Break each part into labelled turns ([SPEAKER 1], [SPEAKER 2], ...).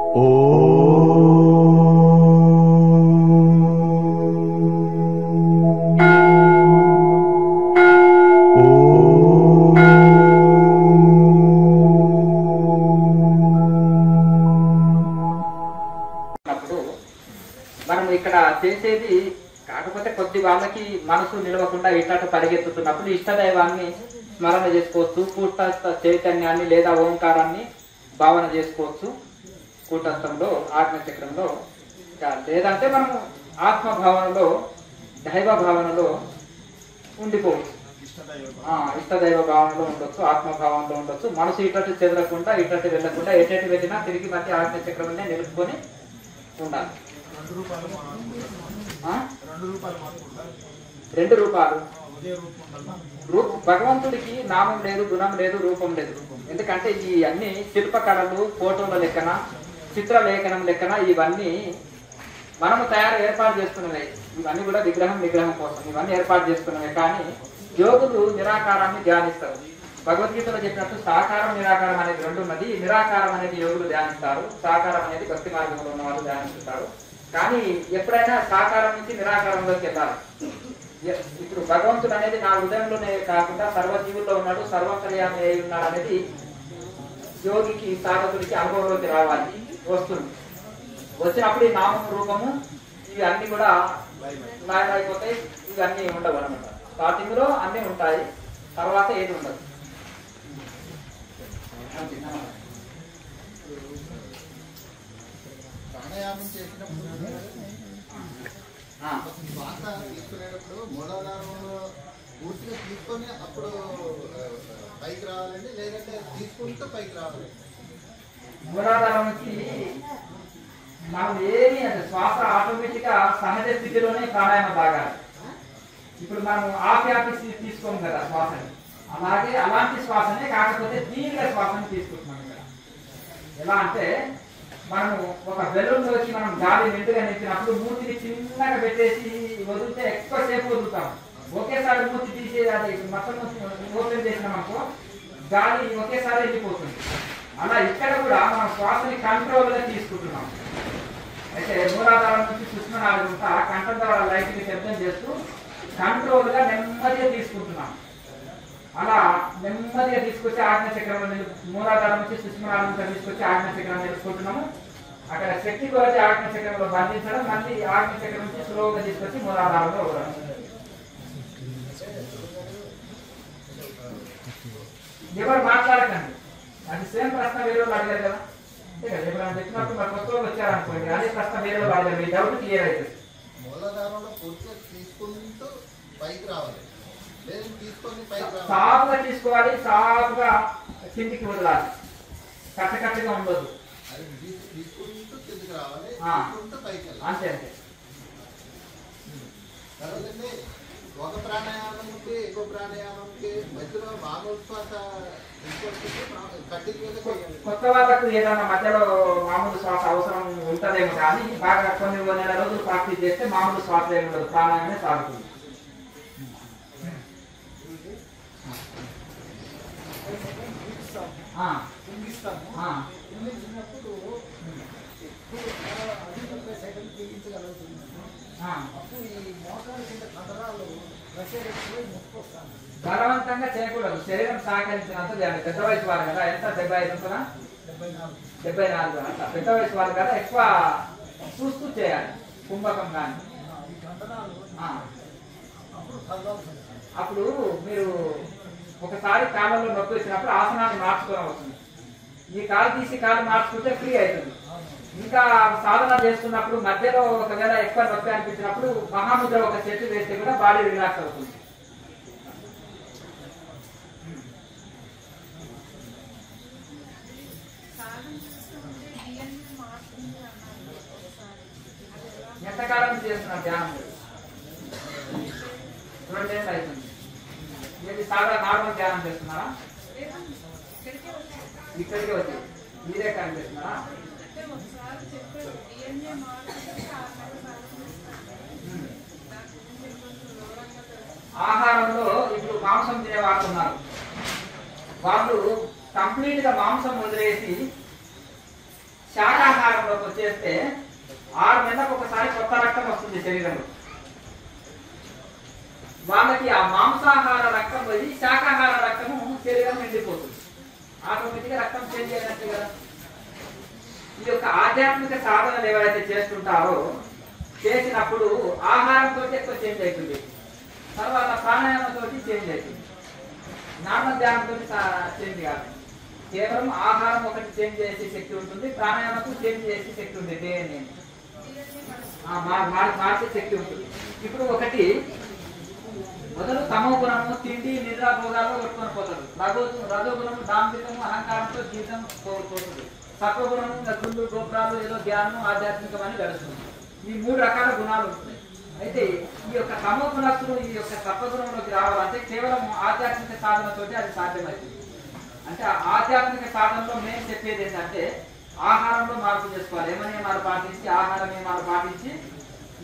[SPEAKER 1] మనం ఇక్కడ చేసేది కాకపోతే కొద్ది వాళ్ళకి మనసు నిలవకుండా ఇట్లాంటి పరిగెత్తుతున్నప్పుడు ఇష్టదైవాన్ని స్మరణ చేసుకోవచ్చు. కూటస్థ చైతన్యాన్ని లేదా ఓంకారాన్ని భావన చేసుకోవచ్చు. కూటస్థంలో ఆజ్ఞచక్రంలో లేదంటే మనం ఆత్మభావనలో దైవ భావనలో ఉండిపోవచ్చు. ఇష్టదైవ భావనలో ఉండొచ్చు, ఆత్మభావనలో ఉండొచ్చు. మనసు ఇటు చెదరకుండా ఇటు వెళ్ళకుండా ఎటు వెళ్ళినా తిరిగి మధ్య ఆజ్ఞచక్రంనే నిలుపుకొని ఉండాలి. రెండు రూపాలు. భగవంతుడికి నామం లేదు, గుణం లేదు, రూపం లేదు. ఎందుకంటే ఈ అన్ని శిల్పకళలు, ఫోటోల లెక్కన, చిత్రలేఖనం లెక్కన ఇవన్నీ మనము ఏర్పాటు చేసుకున్నవే. ఇవన్నీ కూడా నిగ్రహం కోసం ఇవన్నీ ఏర్పాటు చేసుకున్నవే. కానీ యోగులు నిరాకారాన్ని ధ్యానిస్తారు. భగవద్గీతలో చెప్పినట్టు సాకారం నిరాకారం అనేది రెండు ఉన్నది. నిరాకారం అనేది యోగులు ధ్యానిస్తారు, సాకారం అనేది భక్తి మార్గంలో ఉన్న వాళ్ళు ధ్యానిస్తారు. కానీ ఎప్పుడైనా సాకారం నుంచి నిరాకారంలోకి వెళ్ళాలి. ఇప్పుడు భగవంతుడు అనేది నా హృదయంలోనే కాకుండా సర్వజీవుల్లో ఉన్నాడు, సర్వకర్యాన్ని అయి ఉన్నాడు అనేది యోగికి, సాధకుడికి అనుభవంలోకి రావాలి. వస్తుంది. వచ్చినప్పుడు ఈ నామం, రూపము ఇవి అన్ని కూడా మాయమైపోతాయి. ఇవన్నీ ఉండవు అనమాట. స్టార్టింగ్ లో అన్ని ఉంటాయి, తర్వాత ఏది ఉండదు.
[SPEAKER 2] ప్రాణాయామం చేసినప్పుడు శ్వాస తీసుకునేటప్పుడు మూలాధారంలో పూర్తిగా తీసుకొని అప్పుడు పైకి రావాలండి, లేదంటే తీసుకుంటూ పైకి రావాలి?
[SPEAKER 1] మూలాధారం నుంచి మనం ఏమి అంటే శ్వాస ఆటోమేటిక్ గా సహజ స్థితిలోనే ప్రాణాయామం సాగాలి. ఇప్పుడు మనం ఆపి తీసుకోము కదా శ్వాసని, అలాగే అలాంటి శ్వాసనే, కాకపోతే దీర్ఘ శ్వాసని తీసుకుంటున్నాం ఇక్కడ. ఎలా అంటే మనము ఒక బెలూన్లోకి మనం గాలి నిండుగా నింపినప్పుడు మూతిని చిన్నగా పెట్టేసి వదిలితే ఎక్కువ సేపు వదులుతాం. ఒకేసారి మూతి తీసేది అది మొత్తం ఓపెన్ చేసినామనుకో గాలి ఒకేసారి వెళ్ళిపోతుంది. అలా ఇక్కడ కూడా మనం శ్వాసని కంట్రోల్ గా తీసుకుంటున్నాం. అయితే మూలాధారం నుంచి సుష్మనాళి ఉంటా కంఠం ద్వారా లైట్ ని శబ్దం చేస్తూ కంట్రోల్ గా నెమ్మదిగా తీసుకుంటున్నాం. అలా నెమ్మదిగా తీసుకొచ్చి ఆజ్ఞచక్రం మూలాధారం నుంచి సుష్మనాళం తీసుకొచ్చి ఆజ్ఞచక్రం తెలుసుకుంటున్నాము. అక్కడ శక్తి కొరచి ఆజ్ఞచక్రంలో బంధించడం, మళ్ళీ ఆజ్ఞచక్రం నుంచి స్లోగా తీసుకొచ్చి మూలాధారంలో ఇవ్వడం. ఎవరు మాట్లాడకండి. అది సేమ్ ప్రశ్న వేరే వాళ్ళు అడిగారు కదా, అంతే కదా. ఎవరైనా చెప్పినప్పుడు మరి కొత్త వాళ్ళు వచ్చారనుకోండి, అదే ప్రశ్న వేరే వాళ్ళు అడిగారు, మీ డౌట్ క్లియర్ అవుతుంది.
[SPEAKER 2] మూలాధారంలో పూర్తిగా తీసుకుంటూ పైకి రావాలి, లేదు తీసుకొని పైకి రావాలి.
[SPEAKER 1] సాఫ్గా తీసుకోవాలి, సాఫ్గా కిందికి వదలాలి, కట్టకట్టగా ఉండదు.
[SPEAKER 2] అది తీసుకుంటూ కిందికి రావాలి, తీసుకుంటూ పైకి వెళ్ళాలి.
[SPEAKER 1] అంతే అంతే.
[SPEAKER 2] తర్వాత ఒక ప్రాణాయామంకి ఇంకో ప్రాణాయామంకి మధ్యలో మామూలు శ్వాస
[SPEAKER 1] కొత్త వాళ్ళకు ఏదైనా మధ్యలో మామూలు శ్వాస అవసరం ఉంటదేమో, కానీ బాగా కొన్ని నెల రోజులు ప్రాక్టీస్ చేస్తే మామూలు శ్వాస ఏమి ఉండదు, ప్రాణాయామే సాగుతుంది. బలవంతంగా చేయకూడదు, శరీరం సహకరించినంత చేయాలి. పెద్ద వయసు వారు కదా, ఎంత 75 ఉంటుందా, 74 అంట. పెద్ద వయసు వారు కదా, ఎక్కువ చూస్తూ చేయాలి. కుంభకం కానీ అప్పుడు మీరు ఒకసారి కాళ్ళలో నొప్పి వచ్చినప్పుడు ఆసనాన్ని మార్చుకోవస్తుంది. ఈ కాలు తీసి కాలు మార్చుకుంటే ఫ్రీ అవుతుంది. ఇంకా సాధన చేస్తున్నప్పుడు మధ్యలో ఒకవేళ ఎక్కువ నొప్పి అనిపించినప్పుడు మహాముద్ర ఒక చెట్టు వేస్తే కూడా బాడీ రిలాక్స్ అవుతుంది. ఎంతకాలం చేస్తున్నారు ధ్యానం? 2 ఏళ్ళు అవుతుంది. మీరు సాధారణ నార్మల్ ధ్యానం చేస్తున్నారా? ఇక్కడికి వచ్చి మీరే కానీ చేస్తున్నారా? ఆహారంలో ఇప్పుడు మాంసం తినే వాళ్ళు ఉన్నారు. వాళ్ళు కంప్లీట్ గా మాంసం వదిలేసి శాకాహారం శాకాహారంలోకి వచ్చేస్తే 6 నెలలకు ఒకసారి కొత్త రక్తం వస్తుంది శరీరంలో. వాళ్ళకి ఆ మాంసాహార రక్తం పోయి శాకాహార రక్తము శరీరం నిండిపోతుంది. ఆటోమేటిక్గా రక్తం చేంజ్ అయినట్టు కదా. ఈ యొక్క ఆధ్యాత్మిక సాధనలు ఎవరైతే చేస్తుంటారో చేసినప్పుడు ఆహారంతో ఎక్కువ చేంజ్ అవుతుంది, తర్వాత ప్రాణాయామంతో చేంజ్ అవుతుంది, నార్మల్ ధ్యానంతో చేంజ్ కాదు. కేవలం ఆహారం ఒకటి చేంజ్ చేసే శక్తి ఉంటుంది, ప్రాణాయామంతో చేంజ్ చేసే శక్తి ఉంది, దేని మార్చే శక్తి ఉంటుంది. ఇప్పుడు ఒకటి మొదలు తమో గుణము తిండి నిద్ర భోగాల్లో కొట్టుకొని పోతాడు. రజోగుణము దాంభికము అహంకారంతో జీవితం పోతుంది. సత్వగుణము గుళ్ళు గోపురాలు ఏదో ధ్యానం ఆధ్యాత్మికం అని గడుస్తుంది. ఈ 3 రకాల గుణాలు ఉంటాయి. అయితే ఈ యొక్క తమో గుణస్తులు ఈ యొక్క సత్వగుణంలోకి రావాలంటే కేవలం ఆధ్యాత్మిక సాధనతోటి అది సాధ్యమవుతుంది. అంటే ఆధ్యాత్మిక సాధనలో మేము చెప్పేది ఏంటంటే ఆహారంలో మార్పు చేసుకోవాలి. నియమాలు పాటించి ఆహార నియమాలు పాటించి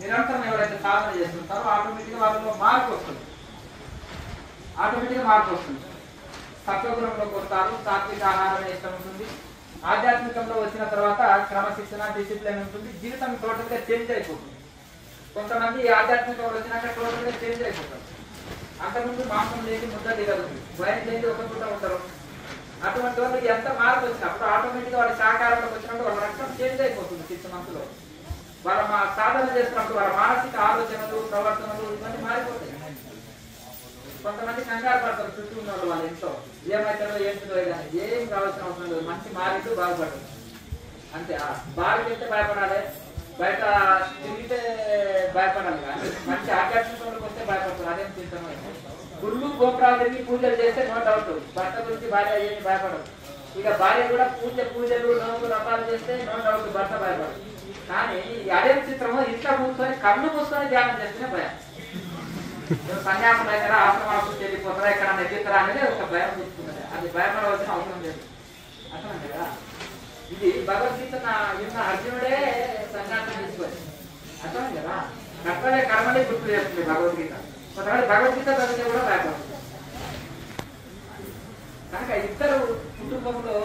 [SPEAKER 1] నిరంతరం ఎవరైతే సాధన చేస్తుంటారో ఆటోమేటిక్గా వాళ్ళలో మార్పు వస్తుంది. సత్వగుణంలో కొడతారు, సాత్విక ఆహారం ఇష్టం ఉంటుంది. ఆధ్యాత్మికంలో వచ్చిన తర్వాత క్రమశిక్షణ డిసిప్లిన్ ఉంటుంది. జీవితం టోటల్ గా చేంజ్ అయిపోతుంది. కొంతమంది ఆధ్యాత్మికంలో వచ్చినాక టోటల్ గా చేంజ్ అయిపోతారు. అంతకుముందు మాంసం లేని ముద్ద దిగలుగుతుంది, భయం లేని ఒక పూట ఉంటారు. అటువంటి వాళ్ళకి ఎంత మార్పు వచ్చినప్పుడు ఆటోమేటిక్గా వాళ్ళ సహకారంలోకి వచ్చినప్పుడు వాళ్ళ రక్తం చేంజ్ అయిపోతుంది. 6 మంత్లో వాళ్ళ సాధన చేసినప్పుడు వాళ్ళ మానసిక ఆలోచనలు ప్రవర్తనలు ఇవన్నీ మారిపోతాయి. కొంతమంది కంగారు పడతారు చుట్టూ ఉన్న వాళ్ళ ఇంట్లో ఏమైతారో ఏంటో కానీ ఏం కావాల్సిన అవసరం లేదు. మంచి మారింటూ బాగుపడదు అంతే. బాగా వెళ్తే భయపడాలి, బయట తిరిగితే భయపడాలి, కానీ మంచి ఆధ్యాత్మికంలోకి వస్తే భయపడతారు. అదేం చింతనో గుళ్ళు గోపురాలు తిరిగి పూజలు చేస్తే నో డౌట్ భర్త గురించి భార్య ఏమి భయపడదు. ఇక భార్య కూడా పూజలు నవ్వులు రకాలు చేస్తే నో డౌట్ భర్త భయపడదు. కానీ అదేం చిత్రమో ఇంట్లో కూర్చొని కళ్ళు మూసుకొని ధ్యానం చేస్తేనే భయం. సన్యాసం దగ్గర ఆశ్రమాలకు వెళ్ళిపోతారా ఎక్కడ నెగ్గుతారా అనేది ఒక భయం చూస్తున్నది. అది భయపడవలసిన అవసరం లేదు. అర్థమంటే కదా. ఇది భగవద్గీత విన్న అర్జునుడే సన్యాసం తీసుకోవాలి. అర్థమైంది కదా. కర్తవ్య కర్మనే గుర్తు చేస్తుంది భగవద్గీత. కొంతమంది భగవద్గీత చదివితే కూడా భయపడుతుంది. కనుక ఇద్దరు కుటుంబంలో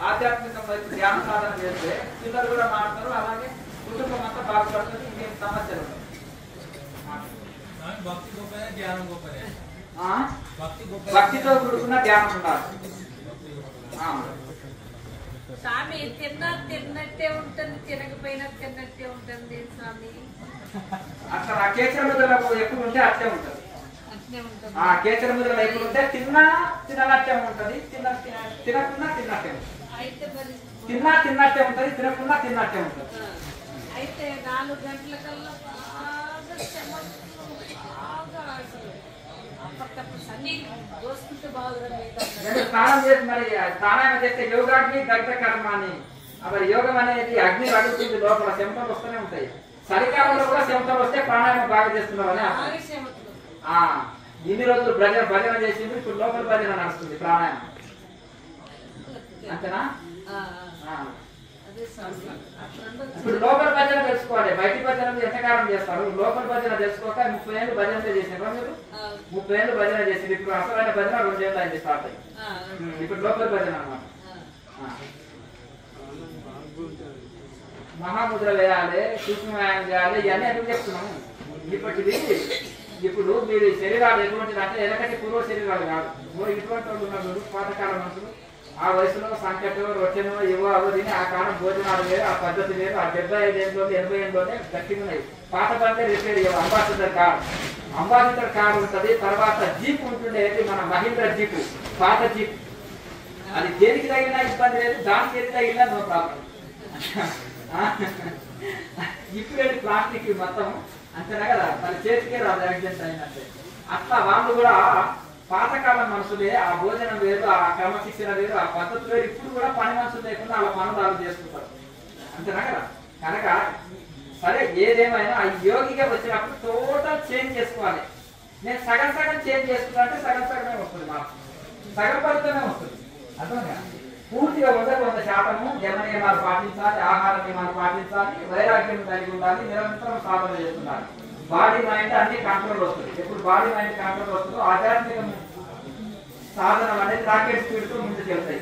[SPEAKER 1] ఆధ్యాత్మిక వైపు ధ్యాన సాధన చేస్తే పిల్లలు కూడా మారుతారు, అలాగే కుటుంబం అంతా బాగుపడుతుంది. ఇంకేం సమస్యలు ఉంటాయి. భక్తితో కూడుకున్న ధ్యానం ఉండాలి.
[SPEAKER 3] స్వామి తిన్నట్టే ఉంటుంది, తినకపోయినా తిన్నట్టే ఉంటుంది స్వామి.
[SPEAKER 1] అసలు ఆ కేసర ముద్రలకు ఎప్పుడు ఉంటే అట్టే ఉంటుంది. ఆ కేసర ముద్రలు ఎప్పుడు ఉంటే తిననట్టే ఉంటుంది, తినకున్నా తిన్నట్టే ఉంటుంది. తిన్నట్టే ఉంటుంది, తినకున్నా తిన్నట్టే ఉంటుంది.
[SPEAKER 3] అయితే 4 గంటల కల్లా
[SPEAKER 1] స్నానం చేసి మరి ప్రాణాయామం చేస్తే యోగాగ్ని దగ్ధ కర్మ అని. మరి యోగం అనేది అగ్ని రగులుతుంది, లోపల చెమటలు వస్తూనే ఉంటాయి. చలికాలంలో కూడా చెమటలు వస్తే ప్రాణాయామం బాగా చేస్తున్నామని ఇన్ని రోజులు భజన చేసింది, ఇప్పుడు లోపల భజన నడుస్తుంది ప్రాణాయామం. అంతేనా? ఇప్పుడు లోపల భజన తెలుసుకోవాలి. బయటి భజన ఎంతకాలం చేస్తారు? లోపల భజన తెలుసుకోక 30 ఏళ్ళు భజన చేసినారు మీరు. 30 ఏళ్ళు భజన చేసింది. ఇప్పుడు అసలైన భజన 2 ఏళ్ళు అయింది స్టార్ట్ అయ్యి. ఇప్పుడు లోపల భజన అన్నమాట. మహాముద్ర వేయాలి, సూక్ష్మ వ్యాయామం చేయాలి, ఇవన్నీ ఎందుకు చెప్తున్నాము? ఇప్పుడు మీరు శరీరాలు ఎటువంటిది అంటే ఎనకటి పూర్వ శరీరాలు కాదు. ఇటువంటి వాళ్ళు ఉన్నారు పాతకాల మనుషులు. ఆ వయసులో సంకటో రొట్టెనో ఇవో అవో తిని ఆ కాలం భోజనాలు వేరు, ఆ పద్ధతి వేరు. ఆ 75 ఏళ్ళలోనే 80 ఏళ్ళలోనే గట్టిగా ఉన్నాయి. పాత బండ్లే రిపేర్ చేయవు. అంబాసిడర్ కారు ఉంటుంది. తర్వాత జీప్ ఉంటుండే, మన మహీంద్ర జీపు, పాత జీప్. అది దేనికి తగినా ఇబ్బంది లేదు, దానికి ఏది తగినా నో ప్రాబ్లం. ఇప్పుడు ప్లాస్టిక్ మొత్తం అంతేనా కదా, మన చేతికే రాదు యాక్సిడెంట్ అయినట్టే. అట్లా వాళ్ళు కూడా పాతకాలం మనుషులే. ఆ భోజనం వేరు, ఆ క్రమశిక్షణ వేరు, ఆ పద్ధతి వేరు. ఇప్పుడు కూడా పని మనుషులు లేకుండా వాళ్ళ పనులు వాళ్ళు చేసుకుంటారు. అంతేనా కదా. కనుక సరే ఏదేమైనా ఆ యోగిగా వచ్చినప్పుడు టోటల్ చేంజ్ చేసుకోవాలి. నేను సగం చేంజ్ చేసుకున్నా అంటే సగమే వస్తుంది, మాకు సగం పడితేనే వస్తుంది. అర్థంగా పూర్తిగా 100% జన్మ నియమాలు పాటించాలి, ఆహార నియమాలు పాటించాలి, వైరాగ్యం కలిగి ఉండాలి, నిరంతరం సాధన చేస్తుండాలి. బాడీ మైండ్ అన్ని కంట్రోల్ వస్తుంది. ఎప్పుడు బాడీ మైండ్ కంట్రోల్ వస్తుందో ఆధ్యాత్మిక సాధన అనేది రాకెట్ స్పీడ్ తో ముందుకు వెళ్తాయి.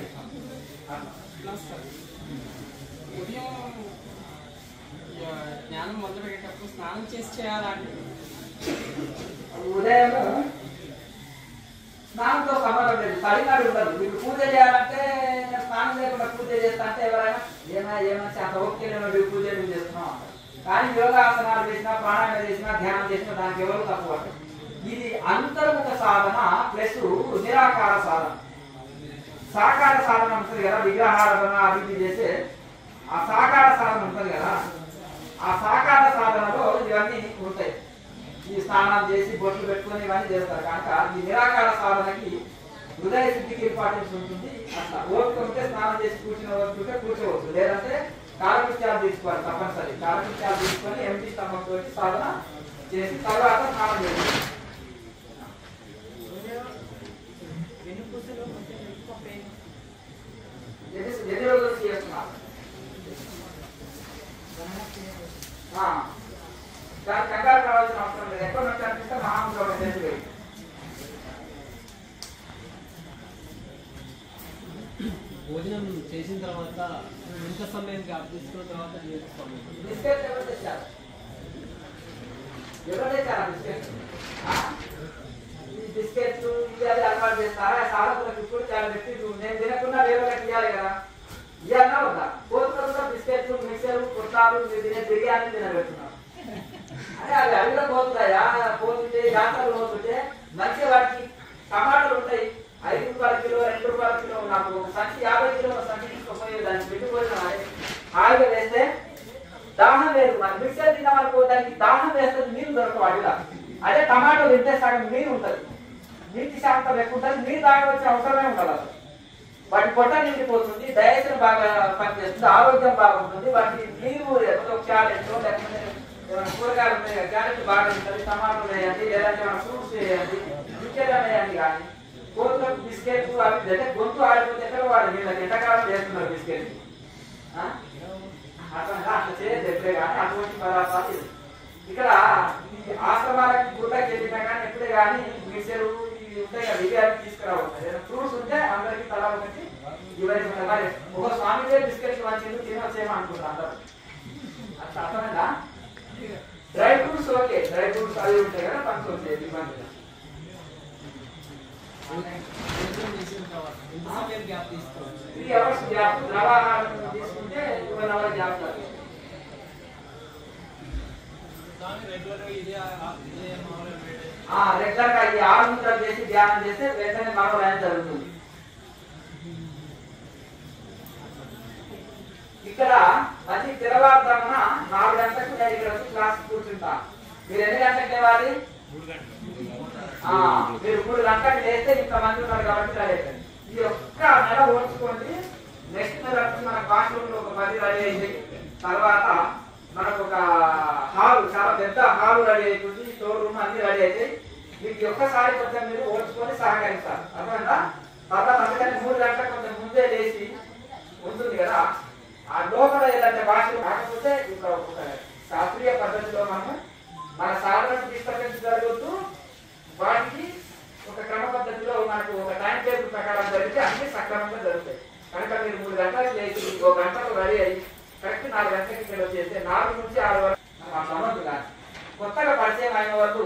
[SPEAKER 4] ఉదయం స్నానం మొదలు పెట్టేటప్పుడు స్నానం చేసి చేయాలంటే
[SPEAKER 1] ఉదయము స్నానంతో సంబంధం లేదు, చలినాడు ఉండదు. ఇప్పుడు పూజ చేయాలంటే స్నానం లేకుండా పూజ చేస్తా అంటే ఎవరైనా ఏమైనా అంత ఓకే పూజ నువ్వు చేస్తున్నావు అంటారు. కానీ యోగాసనాలు చేసినా, ప్రాణాయామం చేసినా, ధ్యానం చేసినా దానికి ఎవరు తక్కువ పడతారు. ఇది అంతర్ముఖ సాధన ప్లస్ నిరాకార సాధన. సాకార సాధన ఉంటుంది కదా, విగ్రహారాధన అభివృద్ధి చేసే ఆ సాకార సాధన ఉంటుంది కదా, ఆ సాకార సాధనలో ఇవన్నీ ఉంటాయి. ఈ స్నానం చేసి బొట్లు పెట్టుకొని ఇవన్నీ చేస్తారు. కనుక ఈ నిరాకార సాధనకి హృదయ శుద్ధికి ఇంపార్టెన్స్ ఉంటుంది. అట్లా ఓపిక ఉంటే స్నానం చేసి కూర్చుంటే కూర్చోవచ్చు, లేదంటే కాలకృత్యాలు తీసుకోవాలి. తప్పనిసరి కాలకృత్యాలు తీసుకొని ఎంటీ స్టమక్ తోటి సాధన చేసి తర్వాత స్నానం చేయాలి. ఎన్ని రోజులు చేస్తున్నారు? దానికి కంగారు కావాల్సిన అవసరం లేదు. ఎక్కడ నుంచి అనిపిస్తే మహాముద్ర చేసి
[SPEAKER 4] భోజనం చేసిన తర్వాత ఎంత సమయం గ్యాప్ తీసుకున్న తర్వాత చేసుకోవాలి.
[SPEAKER 1] బిస్కెట్ ఎవరు తెచ్చారు? ఎవరు తెచ్చారా బిస్కెట్? ఈ బిస్కెట్లు ఇవి అది అలవాటు చేస్తారా? సాధకులకు ఇప్పుడు చాలా పెట్టి నేను తినకుండా వేరే ఇవ్వాలి కదా, ఇవన్నా ఉందా? కోతులు బిస్కెట్లు, మిక్సర్లు, పుట్టాలు తినే బిర్యానీ తినబెడుతున్నారు. అదే అవి అడిగిన పోతున్నాయా? పోతుంటే జాతరలు పోతుంటే మంచిగా వాటికి టమాటాలు ఉంటాయి. 5 రూపాయల కిలో, 2 రూపాయల కిలో. నాకు సంచి 50 కిలోల సంచి తీసుకుపోయి దాన్ని పెట్టుకోవాలి. హాయిగా వేస్తే దాహం లేదు. మన మిక్సర్ తినమనుకో, దానికి దాహం వేస్తుంది, నీళ్ళు దొరకవు అడిగా. అదే టమాటో తింటే సగం నీరు ఉంటుంది, నీటి శాంతం ఎక్కువ ఉంటుంది, నీరు తాగవలసిన అవసరమే ఉండదు అసలు. వాటి పొట్ట నిండిపోతుంది, డైజెషన్ బాగా పనిచేస్తుంది, ఆరోగ్యం బాగుంటుంది. వాటి నీరు క్యారెట్ లేకపోతే కూరగాయలు ఉంటాయి కదా, క్యారెట్ బాగా ఉంటుంది, టమాటోలు వేయండి, లేదంటే మన ఫ్రూట్స్ వేయండి, ఇంకేదా వేయండి. కానీ కోతులకు బిస్కెట్ అవి అంటే గొంతు ఆడిపోతే ఎక్కడ వాడు వీళ్ళకి ఎండాకాలం చేస్తున్నారు బిస్కెట్. అట్లా చేయదు ఎప్పుడే కానీ అటువంటి పదార్థాలు ఇది. ఇక్కడ ఈ ఆశ్రమాలకి గుళ్ళకి వెళ్ళినా కానీ ఎప్పుడే కానీ మిక్సరు ఇవి ఉంటాయి కదా, ఇవి అవి తీసుకురావచ్చు. ఫ్రూట్స్ ఉంటే అందరికి తలా ఒకటి ఇవన్నీ ఉంటాయి. ఒక స్వామిదే బిస్కెట్ మంచి తినొచ్చేమో అనుకుంటారు అందరూ. అట్లా అర్థమైందా? Dry fruits okay, dry fruits అవి ఉంటాయి కదా, పంచి వచ్చేది ఇబ్బంది.
[SPEAKER 4] ఎంత సమయం గ్యాప్ తీసుకోవాలి?
[SPEAKER 1] 3 hours గ్యాప్. ద్రవాహారం తీసుకుంటే 1 hour గ్యాప్. రెగ్యులర్ గా ఈ 6 ముద్రలు చేసి ధ్యానం చేస్తే వెంటనే మరో లైన్ జరుగుతుంది. ఇక్కడ మళ్ళీ తెల్లవారుజామున 4 గంటలకు నేను ఇక్కడ వచ్చి క్లాస్ కూర్చుంటా. మీరు ఎన్ని గంటలకు లేవాలి? మీరు 3 గంటలకు లేస్తే ఇంతమంది ఉన్నారు కాబట్టి రెడీ అవుతుంది. ఈ ఒక్క నెల ఓర్చుకోండి. నెక్స్ట్ నెల మన క్లాస్ రూమ్ లో ఒక 10 రెడీ అయింది. తర్వాత మనకు ఒక హాల్, చాలా పెద్ద హాల్ రెడీ అవుతుంది, స్టోర్ రూమ్ అన్ని రెడీ అవుతాయి. మీకు ఒక్కసారి కొంచెం మీరు ఓర్చుకొని సహకరిస్తారు. అర్థమైందా? తర్వాత అందుకని 3 గంటలకు కొంచెం ముందే లేచి ఉంటుంది కదా, ఆ లోపల ఏదంటే భాషలు కాకపోతే ఇక్కడ ఒక శాస్త్రీయ పద్ధతిలో మన సాధనకు డిస్టర్బెన్స్ జరగొద్దు. వాటికి ఒక క్రమ పద్ధతిలో మనకు ఒక టైం టేబుల్ ప్రకారం జరిగితే అన్ని సక్రమంగా జరుగుతాయి. కనుక మీరు 3 గంటలకు లేచి 1 గంటలో రెడీ అయ్యి కరెక్ట్ 4 గంటలకి ఇక్కడ వచ్చేస్తే 4 నుంచి 6 వరకు మా సంబంధం కానీ కొత్తగా పరిచయం అయిన వాళ్ళు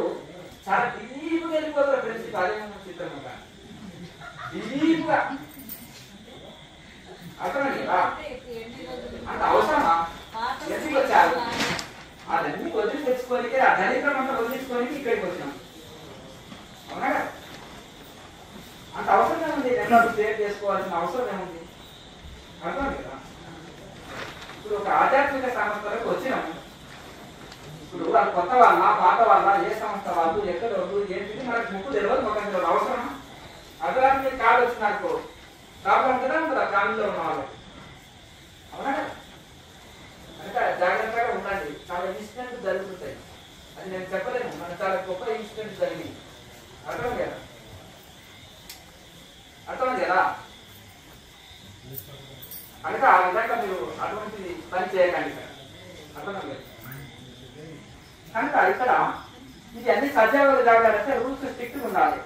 [SPEAKER 1] చాలా డీప్గా వెళ్ళిపోతారు. ఫ్రెండ్షిప్ అదే చిత్రం కానీ డీప్గా అర్థమైంది కదా. అంత అవసరమా? ఎందుకు వచ్చారు? అదన్నీ వదిలి తెచ్చుకోనికి, ఆ దళితం అంతా వదిలించుకోనికి ఇక్కడికి వచ్చినాం. అవునా కదా? అంత అవసరం ఏముంది? నెలలో క్రియేట్ చేసుకోవాల్సిన అవసరం ఏముంది? అర్థం కదా. ఇప్పుడు ఒక ఆధ్యాత్మిక సంస్థలకు వచ్చినాము. ఇప్పుడు వాళ్ళు కొత్త వాళ్ళ, పాత వాళ్ళ, ఏ సంస్థ వాళ్ళు, ఎక్కడ వాళ్ళు, ఏంటిది మనకు ముక్కు తెలియదు, మొక్క తెలియదు. అవసరమా? అర్థానికి మీకు కాలు వచ్చినాకో కాపాడుతుందా కదా కాలంలో ఉన్న వాళ్ళు. అవునా కదా? అంటే జాగ్రత్తగా ఉండండి. చాలా ఇన్సిడెంట్ జరుగుతుంటాయి, అది నేను చెప్పలేను. మనకు చాలా గొప్ప ఇన్సిడెంట్ జరిగింది. అర్థం కదా? అర్థమైంది కదా? కనుక ఆ విధంగా మీరు అటువంటి పని చేయకండి. అర్థమైంది కనుక ఇక్కడ ఇది అన్ని సజావులు జరగాలంటే రూల్స్ స్ట్రిక్ట్గా ఉండాలి.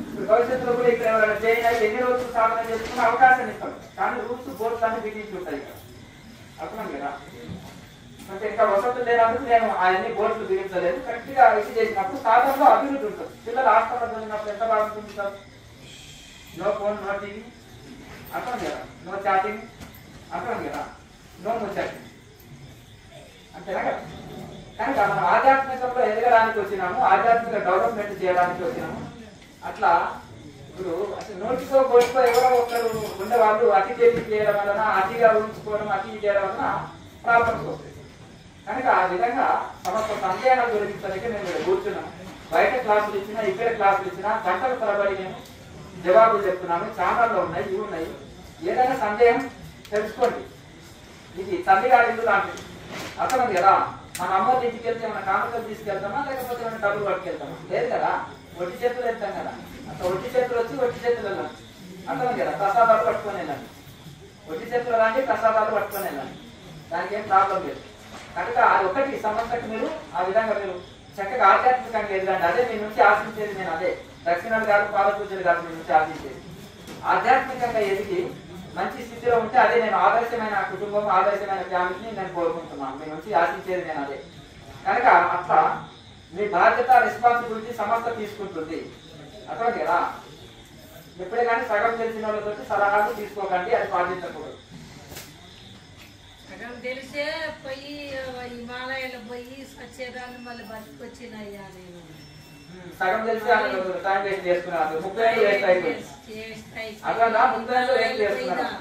[SPEAKER 1] ఇప్పుడు భవిష్యత్తులో కూడా ఇక్కడ ఎవరైనా చేయాలి, ఎన్ని రోజులు సాధన చేసుకునే అవకాశం ఇస్తాం. కానీ రూల్స్ బోర్డ్స్ అన్ని బిగించి ఉంటాయి ఇక్కడ. అర్థమైంది కదా? అంటే ఇంకా వసతులు లేనప్పుడు నేను అవన్నీ బోర్డులు బిగించలేదు. కరెక్ట్ గా ఇది చేసినప్పుడు సాధనలో అభివృద్ధి ఉంటుంది. పిల్లలు హాస్టల్లో చదివినప్పుడు ఎంత బాగుంటుంది sir? No phone, no TV, అర్థం కదా, నో చాటింగ్, అర్థం కదా, నో ముచ్చాటింగ్, అంతేనా కదా? కనుక మనం ఆధ్యాత్మికంలో ఎదగడానికి వచ్చినాము, ఆధ్యాత్మిక డెవలప్మెంట్ చేయడానికి వచ్చినాము. అట్లా ఇప్పుడు అసలు నోటితో కోటితో ఎవరో ఒకరు ఉండేవాళ్ళు అతి చేతి చేయడం వలన, అతిగా ఉంచుకోవడం, అతి చేయడం వలన ప్రాబ్లమ్స్ వస్తాయి. కనుక ఆ విధంగా సమస్త సందేహాలు దొరికించడానికి నేను ఇక్కడ కూర్చున్నాను. బయట క్లాసులు ఇచ్చినా, ఇక్కడ క్లాసులు ఇచ్చినా గంటల తరబడి నేను జవాబులు చెప్తున్నాను. ఛానల్లో ఉన్నాయి, ఇవి ఉన్నాయి. ఏదైనా సందేహం తెలుసుకోండి. ఇది తల్లి గారి ఇల్లు లాంటిది, అర్థమైంది కదా. మన అమ్మోళ్ళ ఇంటికి వెళ్తే మన కానుకలు తీసుకెళ్తామా, లేకపోతే మన డబ్బులు పట్టుకెళ్తామా? లేదు కదా, ఒట్టి చేతులు వెళ్తాం కదా. అంత ఒట్టి చేతులు వచ్చి ఒట్టి చేతులు వెళ్ళాలి, అర్థమైంది కదా. ప్రసాదాలు పట్టుకొని వెళ్ళండి, ఒట్టి చేతులు రాండి, ప్రసాదాలు పట్టుకొని వెళ్ళండి, దానికి ఏం ప్రాబ్లం లేదు. కనుక అది ఒకటి సమస్యకు మీరు ఆ విధంగా మీరు చక్కగా ఆధ్యాత్మికంగా ఎదగండి. అదే మీ నుంచి ఆశించేది. నేను అదే దక్షిణాలు కాదు, పాలపూజలు కాదు, మీ నుంచి ఆశించేది. ఆధ్యాత్మికంగా ఎదిగి మంచి స్థితిలో ఉంటే అదే నేను ఆదర్శమైన కుటుంబం, ఆదర్శమైన ఫ్యామిలీని నేను కోరుకుంటున్నాను. మీ నుంచి ఆశించేది నేను అదే. కనుక అట్లా మీ బాధ్యత, రెస్పాన్సిబిలిటీ సంస్థ తీసుకుంటుంది, అర్థమైంది కదా. ఎప్పుడే కానీ సగం తెలిసిన వాళ్ళతో సలహాలు తీసుకోకండి, అది పాటించకూడదు.
[SPEAKER 3] సగం తెలిసే పోయి హిమాలయాలు పోయి సత్యదాన్ని మళ్ళీ బతికొచ్చినయ్యా నేను.
[SPEAKER 1] సగం తెలిసి టైం వేస్ట్ చేసుకున్నారు. 30 వేస్ట్ అయిపోయింది. అట్లా 30 వేస్ట్ చేసుకున్నారు.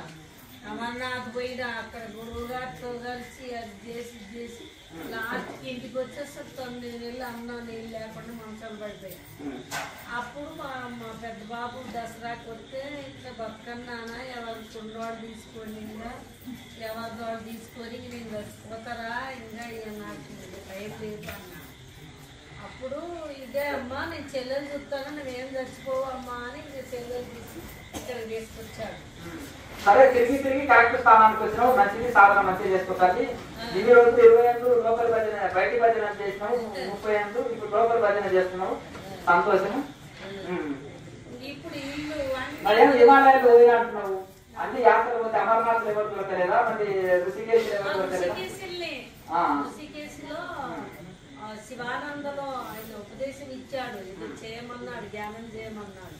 [SPEAKER 3] అమర్నాథ్ పోయినా అక్కడ గురువు గారితో కలిసి అది చేసి లాస్ట్కి ఇంటికి వచ్చేసరికి 9 నెలలు అన్నం నీళ్ళు లేకుండా మంచాలు పడిపోయాయి. అప్పుడు మా పెద్ద బాబు దసరాకి వస్తే ఇట్లా బతుకన్నానా ఎవరు చుండవాడు తీసుకోండి, ఇంకా ఎవరి వాళ్ళు తీసుకొని నేను చచ్చిపోతారా, ఇంకా నాకు టైం లేదు అన్నా. అప్పుడు ఇదే అమ్మా నేను చెల్లెలు చూస్తాను, నువ్వేం చచ్చిపోవు అమ్మా అని ఇంకా చెల్లెలు తీసి ఇక్కడ తీసుకొచ్చాడు.
[SPEAKER 1] సరే, తిరిగి కరెక్ట్ స్థానానికి వచ్చినావు, మంచిది, సాధన మంచిగా చేసుకోవాలి. ఇన్ని రోజులు 20 ఏళ్ళు లోకల్ భజన, బయట భజన చేసినావు, 30 ఏళ్ళు ఇప్పుడు లోకల్ భజన చేస్తున్నావు, సంతోషం.
[SPEAKER 3] ఇప్పుడు ఇల్లు
[SPEAKER 1] మరేం హిమాలయాలు పోయినా అంటున్నావు, అన్ని యాత్రలు పోతే అమర్నాథ్ ఎవరు దొరకలేదా, మరి ఋషికేశ్ ఎవరు దొరకలేదా?
[SPEAKER 3] ఋషికేశ్లో శివానందలో ఆయన ఉపదేశం ఇచ్చాడు, ఇది చేయమన్నాడు, ధ్యానం చేయమన్నాడు.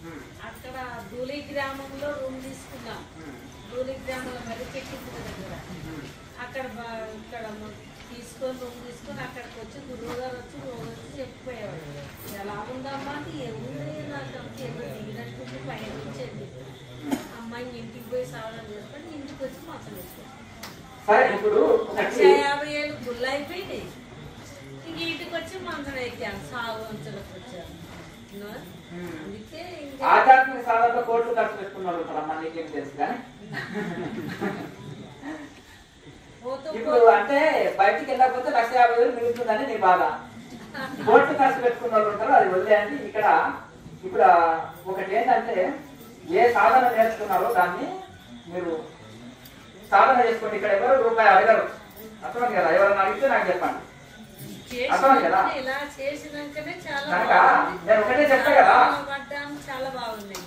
[SPEAKER 3] అక్కడ ధూళి గ్రామంలో రూమ్ తీసుకున్నాం. ధూళి గ్రామంలో మర్రిచెట్టు దగ్గర అక్కడ ఇక్కడ తీసుకొని రూమ్ తీసుకొని అక్కడికి వచ్చి గురువు గారు వచ్చి చెప్పిపోయేవాడు, ఎలా ఉందమ్మా అంటే ఏముంది నాకు అంత ఏదో దిగినట్టుంది పైన నుంచి అమ్మాయిని ఇంటికి పోయి సావడం చేసుకొని ఇంటికి వచ్చి మొత్తం వేసుకోండి. 50 గుళ్ళు అయిపోయినాయి. ఇంక ఇంటికి వచ్చి మంచం ఎక్కాను, సాగు అంచులకు వచ్చాను. అందుకే
[SPEAKER 1] ఆధ్యాత్మిక సాధనలో కోట్లు ఖర్చు పెట్టుకున్నాడు అమ్మా, నీకేం తెలుసు కానీ. ఇప్పుడు అంటే బయటికి వెళ్ళకపోతే 1,50,000 మిగులుతుందని నీ బాధ. కోట్లు ఖర్చు పెట్టుకున్న వాళ్ళు ఉంటారు, అది వదిలేయండి. ఇక్కడ ఇప్పుడు ఒకటి ఏంటంటే, ఏ సాధన నేర్చుకున్నారో దాన్ని మీరు సాధన చేసుకోండి. ఇక్కడ ఎవరు రూపాయి అడగరు, అర్థమైంది కదా. ఎవరైనా అడిగితే నాకు చెప్పండి, అర్థమైంది కదా. కనుక నేను ఒకటే చెప్తా కదా,
[SPEAKER 3] చాలా బాగుంది.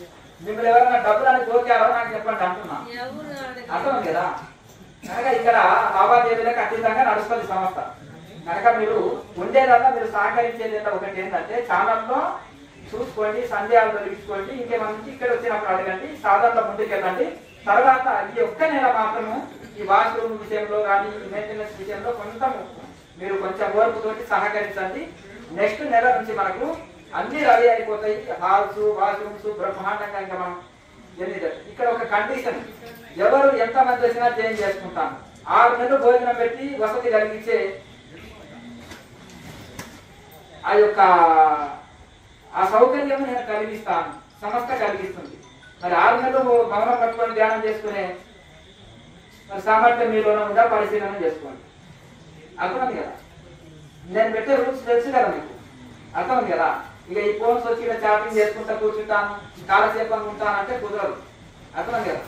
[SPEAKER 1] మిమ్మల్ని ఎవరైనా డబ్బులు అని దోకారో నాకు చెప్పండి అంటున్నా, అర్థమైంది కదా. కనుక ఇక్కడ లావాదేవీలకు అతీతంగా నడుస్తుంది సంస్థ. కనుక మీరు ఉండేదల్లా మీరు సహకరించేది ఒకటి ఏంటంటే, ఛానల్లో చూసుకోండి, సందేహాలు తొలగించుకోండి, ఇంకేమంది ఇక్కడ వచ్చినప్పుడు అడగండి, సాధారణ ముందుకెళ్ళండి. తర్వాత ఈ ఒక్క నెల మాత్రము ఈ వాష్రూమ్ విషయంలో కానీ మెయింటెనెన్స్ విషయంలో మీరు కొంచెం ఓర్పుతోటి సహకరించండి. నెక్స్ట్ నెల నుంచి మనకు అన్ని రెడీ అయిపోతాయి, హాల్స్, వాష్రూమ్స్ బ్రహ్మాండంగా. ఇంకా మనం ఇక్కడ ఒక కండిషన్, ఎవరు ఎంతమంది వచ్చినా చేంజ్ చేసుకుంటాం. 6 నెలలు భోజనం పెట్టి వసతి కలిగించే ఆ యొక్క ఆ సౌకర్యం నేను కలిగిస్తాను, సంస్థ కలిగిస్తుంది. మరి 6 నెలలు మౌనం పట్టుకొని ధ్యానం చేసుకునే మరి సామర్థ్యం మీలోనే ఉందా, పరిశీలన చేసుకోండి, అర్థమైంది కదా. నేను పెట్టే రూల్స్ తెలుసు కదా మీకు, అర్థమైంది కదా. ఇక ఈ ఫోన్స్ వచ్చి ఇలా చాటింగ్ చేసుకుంటా కూర్చుంటాను, కాలక్షేపంగా ఉంటానంటే కుదరదు, అర్థమైంది కదా.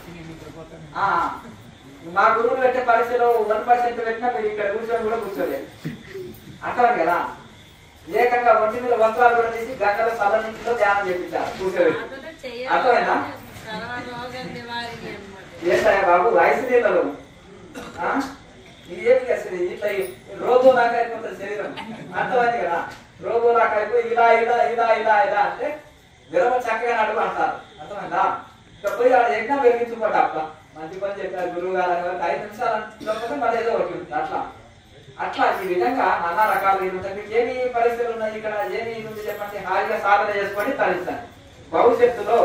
[SPEAKER 1] మా గురువులు పెట్టే పరీక్షలో 1% పెట్టినా మీరు ఇక్కడ కూర్చొని కూడా కూర్చోలేదు, అర్థమైంది కదా. ఏకంగా ఒంటి మీద వస్త్రాలు కూడా తీసి గంటల సభ నుంచి ధ్యానం చేపించారు కూర్చోబెట్టి, అర్థమైందా. ఏంటయ్యా బాబు వయసు నీళ్ళు ఇది పరిస్థితి ఇట్లా రోబో లాగా అయిపోతుంది శరీరం, అర్థమైంది కదా? రోబో లాగా అయిపోయి ఇలా ఇలా ఇలా ఇలా ఇలా అంటే విరమ చక్కగా నడుపు అంటారు, అర్థమైందా? ఇక పోయి ఆడ యజ్ఞం వెలిగించుకోండి అప్ప, మంచి పని చెప్పారు గురువు గారు అని వరకు 5 నిమిషాలు అనుకుంటే మళ్ళీ ఏదో ఒకటి ఉంటుంది. అట్లా అట్లా ఈ విధంగా నానా రకాలు ఉంటాయి. మీకు ఏమి పరిస్థితులు ఉన్నాయి ఇక్కడ, ఏమి ఉంది చెప్పండి, హాయిగా సాధన చేసుకొని తరించండి. భవిష్యత్తులో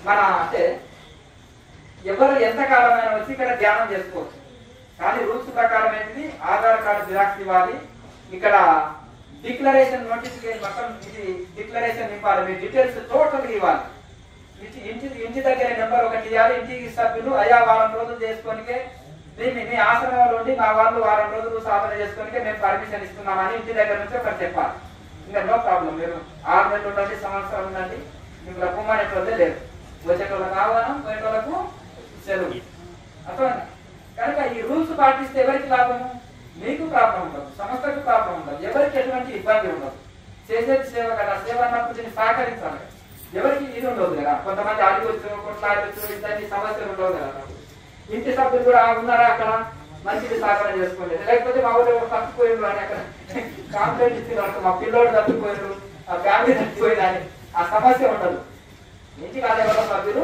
[SPEAKER 1] మన అంటే ఎవరు ఎంతకాలమైనా వచ్చి ఇక్కడ ధ్యానం చేసుకోవచ్చు, కానీ రూల్స్ ప్రకారం ఏంటిది, ఆధార్ కార్డు జిరాక్స్ ఇవ్వాలి, ఇక్కడ డిక్లరేషన్ నోటిఫికేషన్ మొత్తం ఇది డిక్లరేషన్ ఇవ్వాలి, మీ డీటెయిల్స్ టోటల్ ఇవ్వాలి. ఇంటి దగ్గర నెంబర్ ఒకటి ఇవ్వాలి, ఇంటికి సభ్యులు అయ్యా వారం రోజులు చేసుకోనికే మీ ఆశ్రమంలో ఉండి మా వాళ్ళు వారం రోజులు సాధన చేసుకోనికే మేము పర్మిషన్ ఇస్తున్నామని ఇంటి దగ్గర నుంచి ఒకటి చెప్పాలి. ఇంకా నో ప్రాబ్లం, మీరు 6 నెలలు ఉండండి, సంవత్సరం ఉండండి, మీకు రమ్మనేటోళ్ళే లేదు, వచ్చేటోళ్ళకి ఆహ్వానం, పోయేటోళ్ళకు సెలవు, అర్థమైంది? కనుక ఈ రూల్స్ పాటిస్తే ఎవరికి లాభము, మీకు ప్రాబ్లం ఉండదు, సంస్థకు ప్రాబ్లం ఉండదు, ఎవరికి ఎటువంటి ఇబ్బంది ఉండదు. చేసేది సేవ కదా, సేవ అన్నప్పుడు దీన్ని సహకరించాలి, ఎవరికి ఇది ఉండదు కదా. కొంతమంది అడిగొచ్చు, కొట్లాడచ్చు, ఇద్దరిని సమస్యలు ఉండవు కదా. ఇంటి సభ్యులు కూడా ఉన్నారా అక్కడ, మంచిది సాధన చేసుకోండి. లేకపోతే మా ఊళ్ళో తప్పిపోయిండ్రు అని అక్కడ కాంప్లైంట్ ఇచ్చిన మా పిల్లోడు తప్పిపోయిండ్రు, ఆ ఫ్యామిలీ తప్పిపోయింది అని ఆ సమస్య ఉండదు. ఇంటికి అదే వాళ్ళ సభ్యులు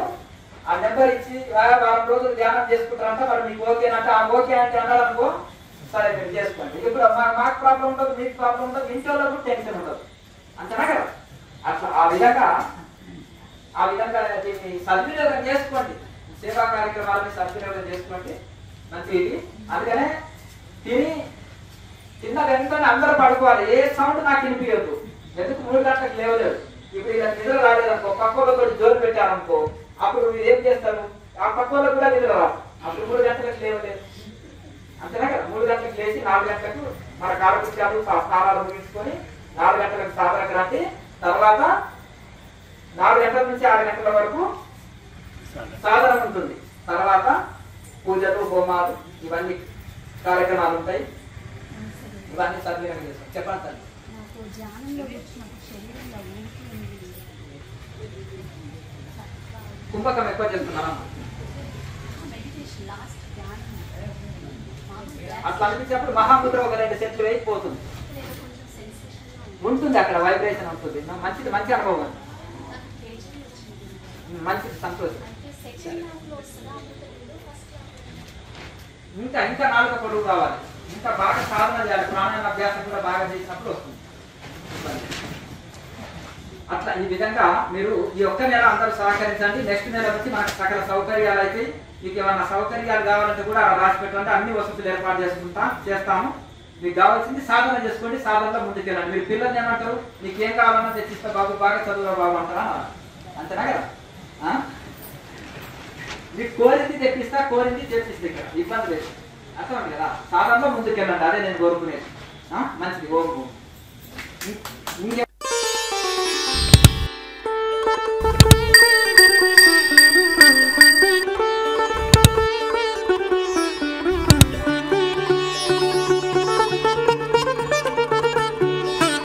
[SPEAKER 1] ఆ నెంబర్ ఇచ్చి వారం రోజులు ధ్యానం చేసుకుంటారంట, మరి మీకు ఓకేనంటే ఆ ఓకే అంటే అన్నారు అనుకో, సరే మీరు చేసుకోండి. ఇప్పుడు మాకు ప్రాబ్లం ఉండదు, మీకు ప్రాబ్లం ఉండదు, ఇంటి వాళ్ళకు టెన్షన్ ఉండదు, అంతేనా కదా? అట్లా ఆ విధంగా దీన్ని సద్వినియోగం చేసుకోండి, సేవా కార్యక్రమాలని సద్వినియోగం చేసుకోండి, మంచిది. అందుకనే తిన్న వెంటనే అందరూ పడుకోవాలి, ఏ సౌండ్ నాకు వినిపించదు. ఎందుకు 3 గంటలకు లేవలేదు. ఇప్పుడు ఇలా నిద్ర రాలేదనుకో, పక్కలతో జోరు పెట్టారనుకో, అప్పుడు మీరు ఏం చేస్తారు, ఆ పక్కలో కూడా నిద్ర రాదు, అప్పుడు 3 గంటలకు లేవలేదు, అంతేనా కదా? 3 గంటలకు లేచి 4 గంటలకు మన కాలకృత్యాలు స్నానాలు ముగించుకొని 4 గంటలకు సాధనకు రండి. తర్వాత 4 గంటల నుంచి 6 గంటల వరకు సాధన ఉంటుంది. తర్వాత పూజలు, హోమాలు, ఇవన్నీ కార్యక్రమాలు ఉంటాయి, ఇవన్నీ సద్వినియోగం చేస్తాం. చెప్పండి. కుంభకం ఎక్కువ చేస్తున్నారా? అట్లా అనిపించినప్పుడు మహాముద్ర ఒక 2 సెట్లు వేయిపోతుంది, ఉంటుంది అక్కడ వైబ్రేషన్ ఉంటుంది, మంచిది, మంచి అనుభవం, మంచిది, సంతోషం. ఇంకా ఇంకా 4 పొడుగు కావాలి, ఇంకా బాగా సాధన చేయాలి, ప్రాణాయామ అభ్యాసం కూడా బాగా చేసినప్పుడు వస్తుంది. అట్లా ఈ విధంగా మీరు ఈ ఒక్క నెల అందరూ సహకరించండి. నెక్స్ట్ నెల నుంచి మనకు సకల సౌకర్యాలు అయితే, మీకు ఏమన్నా సౌకర్యాలు కావాలంటే కూడా రాసి పెట్టండి, అన్ని వసతులు ఏర్పాటు చేస్తాము. మీకు కావాల్సింది సాధన చేసుకోండి, సాధనలో ముందుకెళ్ళండి. మీరు పిల్లల్ని ఏమంటారు, నీకు ఏం కావాలన్నా తెచ్చిస్తా బాబు, బాగా చదువురా బాబు అంటారా? అంతేనా కదా? మీకు కోరింది తెప్పిస్తా, కోరింది తెప్పిస్తే ఇక్కడ ఇబ్బంది లేదు, అర్థం కదా? సాధనలో ముందుకెళ్ళండి, అదే నేను కోరుకునేది. మంచిది, ఓ ఇంకే